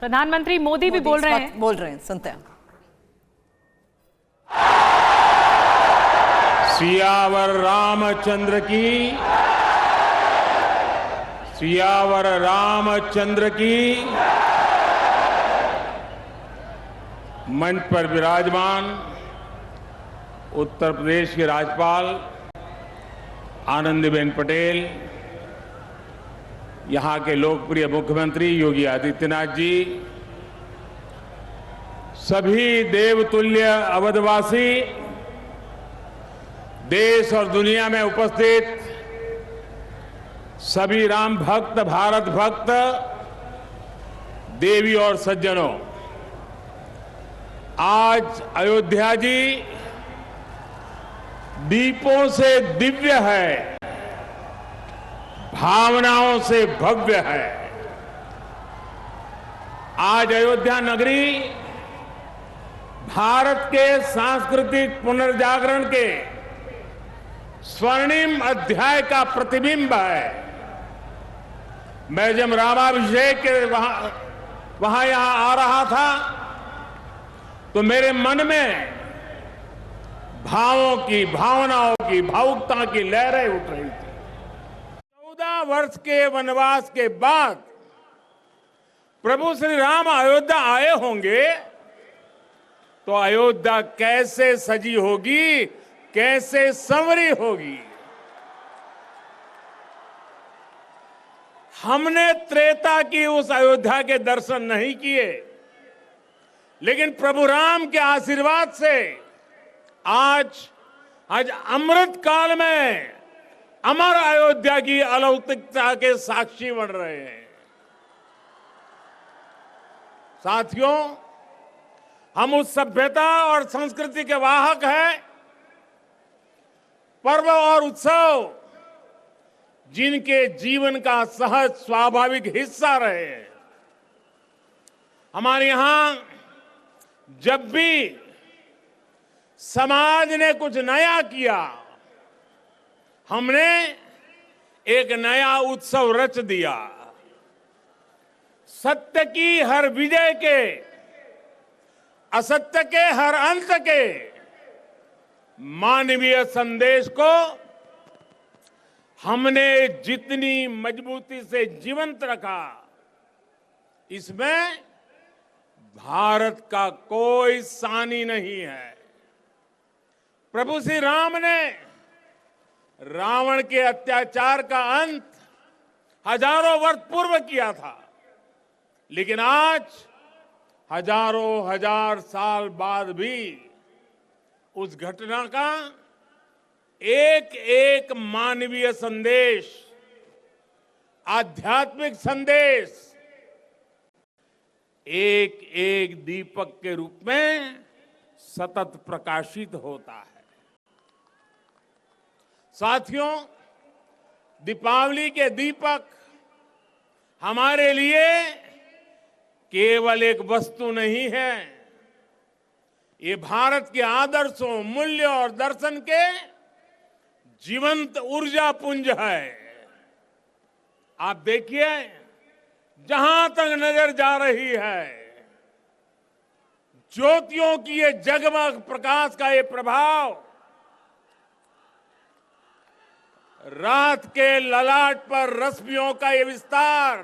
प्रधानमंत्री मोदी भी बोल रहे हैं, सुनते हैं। सियावर रामचंद्र की, सियावर रामचंद्र की। मंच पर विराजमान उत्तर प्रदेश की राज्यपाल आनंदीबेन पटेल, यहां के लोकप्रिय मुख्यमंत्री योगी आदित्यनाथ जी, सभी देवतुल्य अवधवासी, देश और दुनिया में उपस्थित सभी राम भक्त, भारत भक्त, देवी और सज्जनों, आज अयोध्या जी दीपों से दिव्य है, भावनाओं से भव्य है। आज अयोध्या नगरी भारत के सांस्कृतिक पुनर्जागरण के स्वर्णिम अध्याय का प्रतिबिंब है। मैं जब रामाभिषेक के वहां यहां आ रहा था तो मेरे मन में भावों की, भावनाओं की, भावुकता की लहरें उठ रही थी। 14 वर्ष के वनवास के बाद प्रभु श्री राम अयोध्या आए होंगे तो अयोध्या कैसे सजी होगी, कैसे संवरी होगी। हमने त्रेता की उस अयोध्या के दर्शन नहीं किए, लेकिन प्रभु राम के आशीर्वाद से आज अमृत काल में अमर अयोध्या की अलौकिकता के साक्षी बन रहे हैं। साथियों, हम उस सभ्यता और संस्कृति के वाहक हैं, पर्व और उत्सव जिनके जीवन का सहज स्वाभाविक हिस्सा रहे हैं। हमारे यहां जब भी समाज ने कुछ नया किया, हमने एक नया उत्सव रच दिया। सत्य की हर विजय के, असत्य के हर अंत के मानवीय संदेश को हमने जितनी मजबूती से जीवंत रखा, इसमें भारत का कोई सानी नहीं है। प्रभु श्री राम ने रावण के अत्याचार का अंत हजारों वर्ष पूर्व किया था, लेकिन आज हजारों हजार साल बाद भी उस घटना का एक एक मानवीय संदेश, आध्यात्मिक संदेश एक एक दीपक के रूप में सतत प्रकाशित होता है। साथियों, दीपावली के दीपक हमारे लिए केवल एक वस्तु नहीं है, ये भारत के आदर्शों, मूल्यों और दर्शन के जीवंत ऊर्जा पुंज है। आप देखिए, जहां तक नजर जा रही है, ज्योतियों की ये जगमग प्रकाश का ये प्रभाव, रात के ललाट पर रश्मियों का ये विस्तार,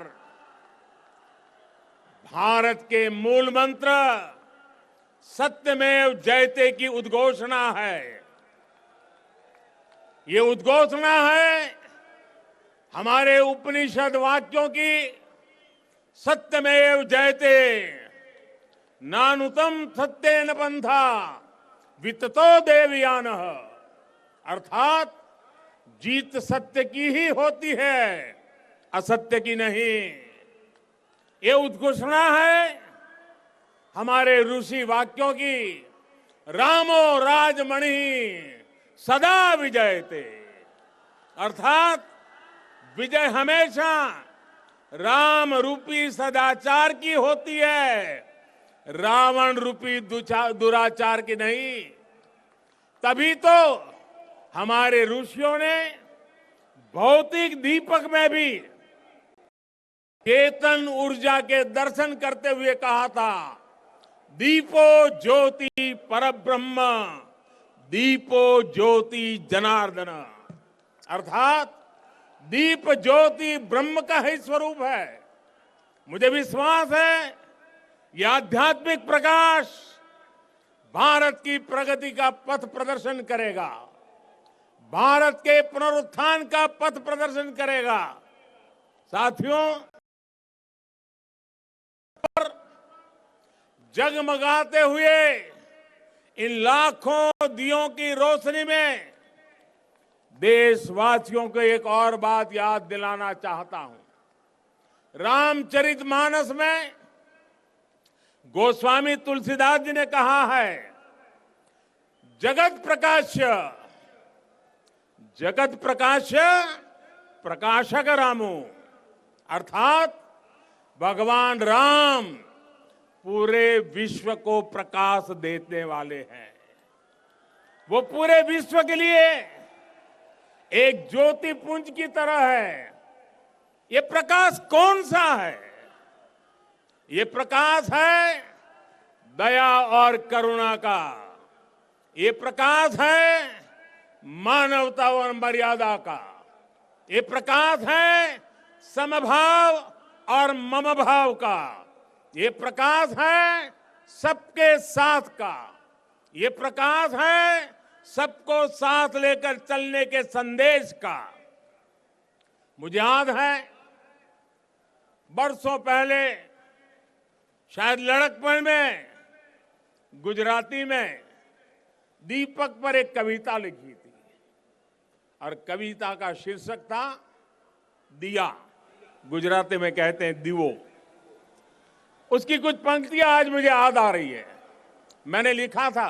भारत के मूल मंत्र सत्यमेव जयते की उद्घोषणा है। ये उद्घोषणा है हमारे उपनिषद वाक्यों की, सत्यमेव जयते, नानुतम सत्येन पंथा विततो देवयानः, अर्थात जीत सत्य की ही होती है, असत्य की नहीं। ये उद्घोषणा है हमारे ऋषि वाक्यों की, रामो राजमणि सदा विजयते, अर्थात विजय हमेशा राम रूपी सदाचार की होती है, रावण रूपी दुराचार की नहीं। तभी तो हमारे ऋषियों ने भौतिक दीपक में भी चेतन ऊर्जा के दर्शन करते हुए कहा था, दीपो ज्योति परब्रह्म, दीपो ज्योति जनार्दन। अर्थात दीप ज्योति ब्रह्म का ही स्वरूप है। मुझे विश्वास है यह आध्यात्मिक प्रकाश भारत की प्रगति का पथ प्रदर्शन करेगा, भारत के पुनरुत्थान का पथ प्रदर्शन करेगा। साथियों, जगमगाते हुए इन लाखों दियों की रोशनी में देशवासियों को एक और बात याद दिलाना चाहता हूं। रामचरितमानस में गोस्वामी तुलसीदास जी ने कहा है, जगत प्रकाश्य प्रकाशक रामो। अर्थात भगवान राम पूरे विश्व को प्रकाश देने वाले हैं। वो पूरे विश्व के लिए एक ज्योति पुंज की तरह है। ये प्रकाश कौन सा है? ये प्रकाश है दया और करुणा का। ये प्रकाश है मानवता और मर्यादा का। ये प्रकाश है समभाव और मम भाव का। ये प्रकाश है सबके साथ का। ये प्रकाश है सबको साथ लेकर चलने के संदेश का। मुझे याद है बरसों पहले शायद लड़कपन में गुजराती में दीपक पर एक कविता लिखी थी और कविता का शीर्षक था दिया। गुजराती में कहते हैं दीवो। उसकी कुछ पंक्तियां आज मुझे याद आ रही है। मैंने लिखा था,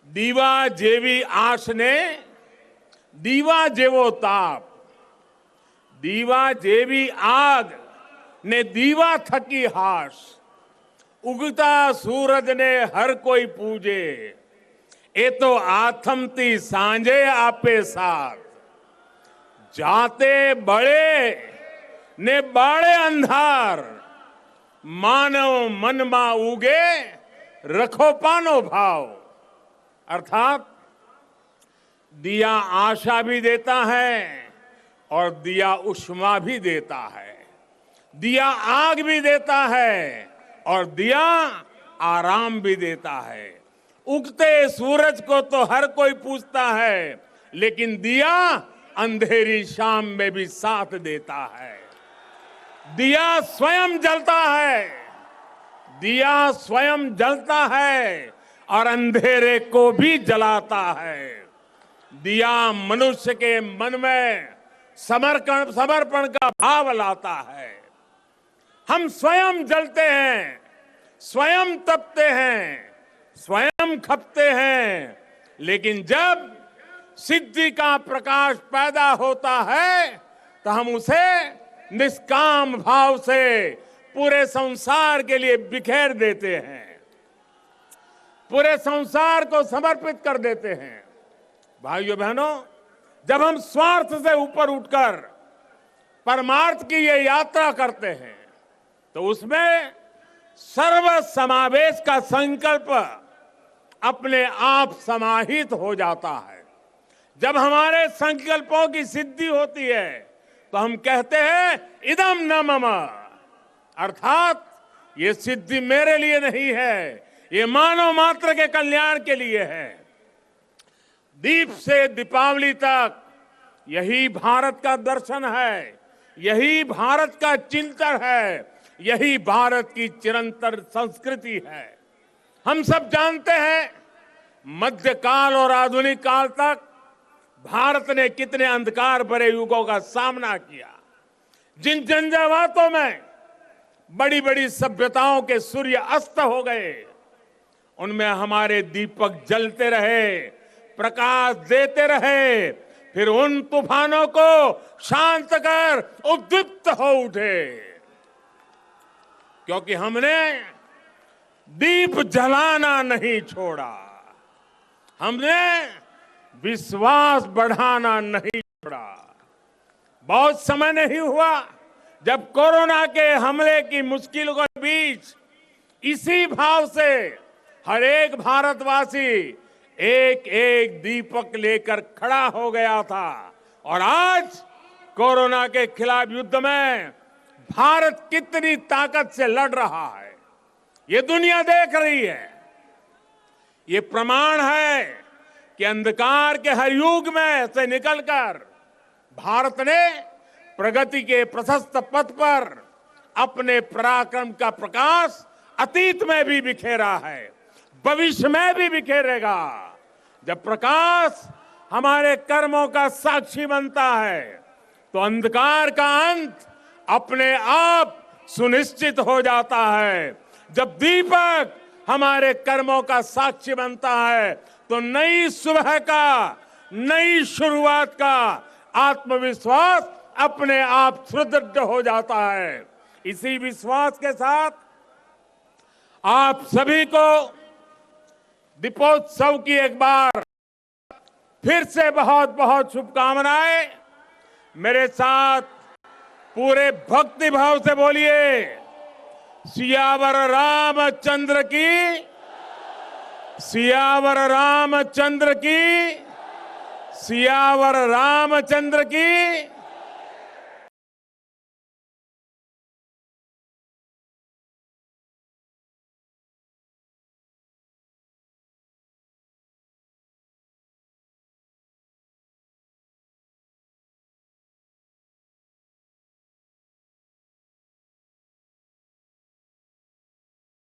दीवा जेवी आश ने दीवा जेवो ताप, दीवा जेवी आग ने दीवा थकी हाश, उगता सूरज ने हर कोई पूजे, ए तो आथमती सांझे आपे साथ, जाते बड़े ने बाड़े अंधार, मानव मन मा उगे रखो पानो भाव। अर्थात दिया आशा भी देता है और दिया उष्मा भी देता है, दिया आग भी देता है और दिया आराम भी देता है। उगते सूरज को तो हर कोई पूछता है, लेकिन दिया अंधेरी शाम में भी साथ देता है। दिया स्वयं जलता है, दिया स्वयं जलता है और अंधेरे को भी जलाता है। दिया मनुष्य के मन में समर्पण का भाव लाता है। हम स्वयं जलते हैं, स्वयं तपते हैं, स्वयं खपते हैं, लेकिन जब सिद्धि का प्रकाश पैदा होता है तो हम उसे निष्काम भाव से पूरे संसार के लिए बिखेर देते हैं, पूरे संसार को समर्पित कर देते हैं। भाइयों बहनों, जब हम स्वार्थ से ऊपर उठकर परमार्थ की ये यात्रा करते हैं तो उसमें सर्व समावेश का संकल्प अपने आप समाहित हो जाता है। जब हमारे संकल्पों की सिद्धि होती है तो हम कहते हैं इदम न मम, अर्थात ये सिद्धि मेरे लिए नहीं है, ये मानव मात्र के कल्याण के लिए है। दीप से दीपावली तक यही भारत का दर्शन है, यही भारत का चिंतन है, यही भारत की चिरंतन संस्कृति है। हम सब जानते हैं मध्यकाल और आधुनिक काल तक भारत ने कितने अंधकार भरे युगों का सामना किया। जिन झंझावातों में बड़ी बड़ी सभ्यताओं के सूर्य अस्त हो गए, उनमें हमारे दीपक जलते रहे, प्रकाश देते रहे, फिर उन तूफानों को शांत कर उद्दीप्त हो उठे, क्योंकि हमने दीप जलाना नहीं छोड़ा, हमने विश्वास बढ़ाना नहीं छोड़ा। बहुत समय नहीं हुआ जब कोरोना के हमले की मुश्किलों के बीच इसी भाव से हर एक भारतवासी एक एक दीपक लेकर खड़ा हो गया था और आज कोरोना के खिलाफ युद्ध में भारत कितनी ताकत से लड़ रहा है ये दुनिया देख रही है। ये प्रमाण है कि अंधकार के हर युग में से निकलकर भारत ने प्रगति के प्रशस्त पथ पर अपने पराक्रम का प्रकाश अतीत में भी बिखेरा है, भविष्य में भी बिखेरेगा। जब प्रकाश हमारे कर्मों का साक्षी बनता है तो अंधकार का अंत अपने आप सुनिश्चित हो जाता है। जब दीपक हमारे कर्मों का साक्षी बनता है तो नई सुबह का, नई शुरुआत का आत्मविश्वास अपने आप सुदृढ़ हो जाता है। इसी विश्वास के साथ आप सभी को दीपोत्सव की एक बार फिर से बहुत बहुत शुभकामनाएं। मेरे साथ पूरे भक्ति भाव से बोलिए, सियावर रामचंद्र की, सियावर रामचंद्र की, सियावर रामचंद्र की।